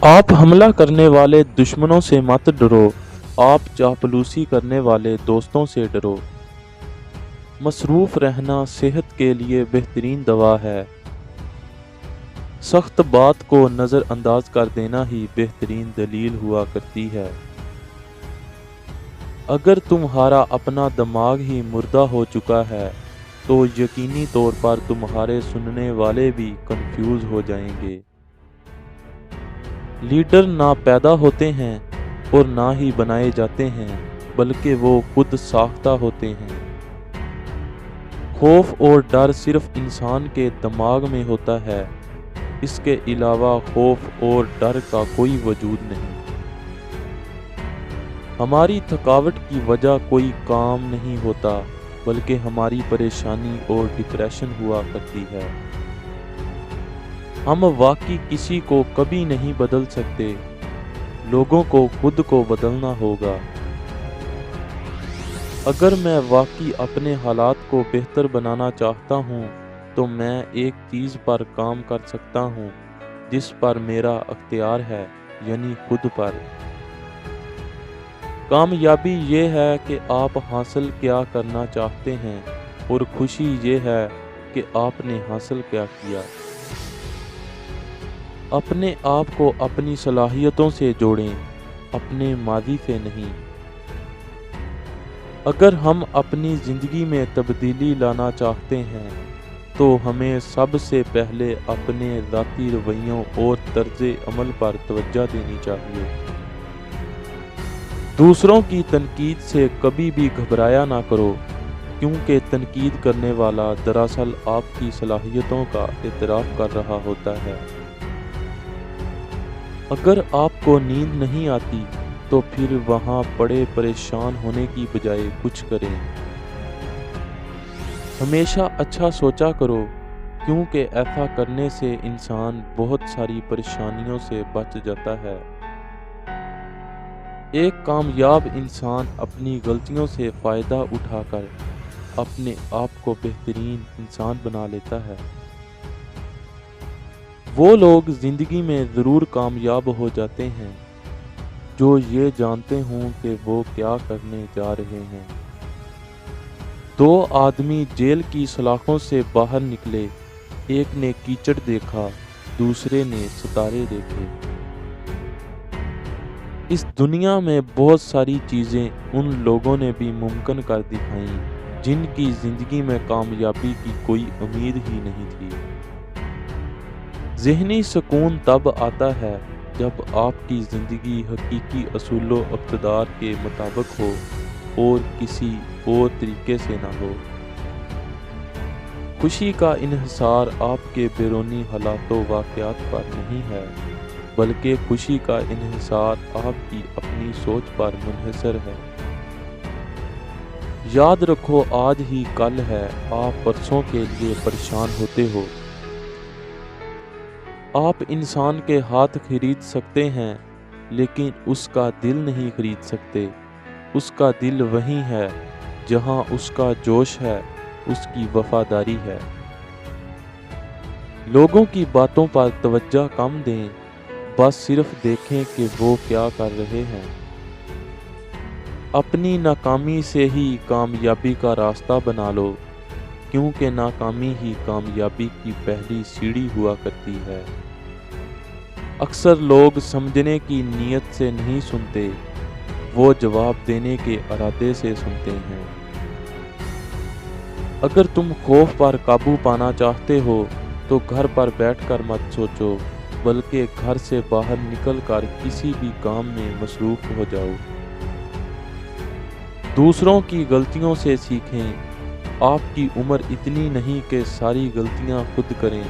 आप हमला करने वाले दुश्मनों से मत डरो, आप चापलूसी करने वाले दोस्तों से डरो। मसरूफ़ रहना सेहत के लिए बेहतरीन दवा है। सख्त बात को नज़रअंदाज कर देना ही बेहतरीन दलील हुआ करती है। अगर तुम्हारा अपना दिमाग ही मुर्दा हो चुका है, तो यकीनी तौर पर तुम्हारे सुनने वाले भी कंफ्यूज हो जाएंगे। लीडर ना पैदा होते हैं और ना ही बनाए जाते हैं, बल्कि वो खुद साख्ता होते हैं। खौफ और डर सिर्फ इंसान के दिमाग में होता है, इसके अलावा खौफ और डर का कोई वजूद नहीं। हमारी थकावट की वजह कोई काम नहीं होता, बल्कि हमारी परेशानी और डिप्रेशन हुआ करती है। हम वाकई किसी को कभी नहीं बदल सकते, लोगों को खुद को बदलना होगा। अगर मैं वाकई अपने हालात को बेहतर बनाना चाहता हूँ, तो मैं एक चीज़ पर काम कर सकता हूँ जिस पर मेरा अख्तियार है, यानी खुद पर। कामयाबी ये है कि आप हासिल क्या करना चाहते हैं, और खुशी ये है कि आपने हासिल क्या किया। अपने आप को अपनी सलाहियतों से जोड़ें, अपने माजी से नहीं। अगर हम अपनी ज़िंदगी में तब्दीली लाना चाहते हैं, तो हमें सबसे पहले अपने ज़ाती रवैयों और तर्ज़े अमल पर तवज्जो देनी चाहिए। दूसरों की तनकीद से कभी भी घबराया ना करो, क्योंकि तनकीद करने वाला दरअसल आपकी सलाहियतों का इतराफ़ कर रहा होता है। अगर आपको नींद नहीं आती, तो फिर वहाँ पड़े परेशान होने की बजाय कुछ करें। हमेशा अच्छा सोचा करो, क्योंकि ऐसा करने से इंसान बहुत सारी परेशानियों से बच जाता है। एक कामयाब इंसान अपनी गलतियों से फ़ायदा उठाकर अपने आप को बेहतरीन इंसान बना लेता है। वो लोग ज़िंदगी में ज़रूर कामयाब हो जाते हैं जो ये जानते हों कि वो क्या करने जा रहे हैं। दो आदमी जेल की सलाखों से बाहर निकले, एक ने कीचड़ देखा, दूसरे ने सितारे देखे। इस दुनिया में बहुत सारी चीज़ें उन लोगों ने भी मुमकिन कर दिखाईं जिनकी ज़िंदगी में कामयाबी की कोई उम्मीद ही नहीं थी। ज़हनी सुकून तब आता है जब आपकी ज़िंदगी हकीकी असूलों इक़्तिदार के मुताबिक हो और किसी और तरीके से ना हो। खुशी का इन्हिसार आपके बैरूनी हालातों वाक़यात पर नहीं है, बल्कि खुशी का इन्हिसार आपकी अपनी सोच पर मुनहसर है। याद रखो, आज ही कल है, आप परसों के लिए परेशान होते हो। आप इंसान के हाथ खरीद सकते हैं, लेकिन उसका दिल नहीं खरीद सकते। उसका दिल वहीं है जहां उसका जोश है, उसकी वफादारी है। लोगों की बातों पर तवज्जो कम दें, बस सिर्फ देखें कि वो क्या कर रहे हैं। अपनी नाकामी से ही कामयाबी का रास्ता बना लो, क्योंकि नाकामी ही कामयाबी की पहली सीढ़ी हुआ करती है। अक्सर लोग समझने की नीयत से नहीं सुनते, वो जवाब देने के इरादे से सुनते हैं। अगर तुम खौफ पर काबू पाना चाहते हो, तो घर पर बैठकर मत सोचो, बल्कि घर से बाहर निकलकर किसी भी काम में मसरूफ़ हो जाओ। दूसरों की गलतियों से सीखें। आपकी उम्र इतनी नहीं कि सारी गलतियां खुद करें।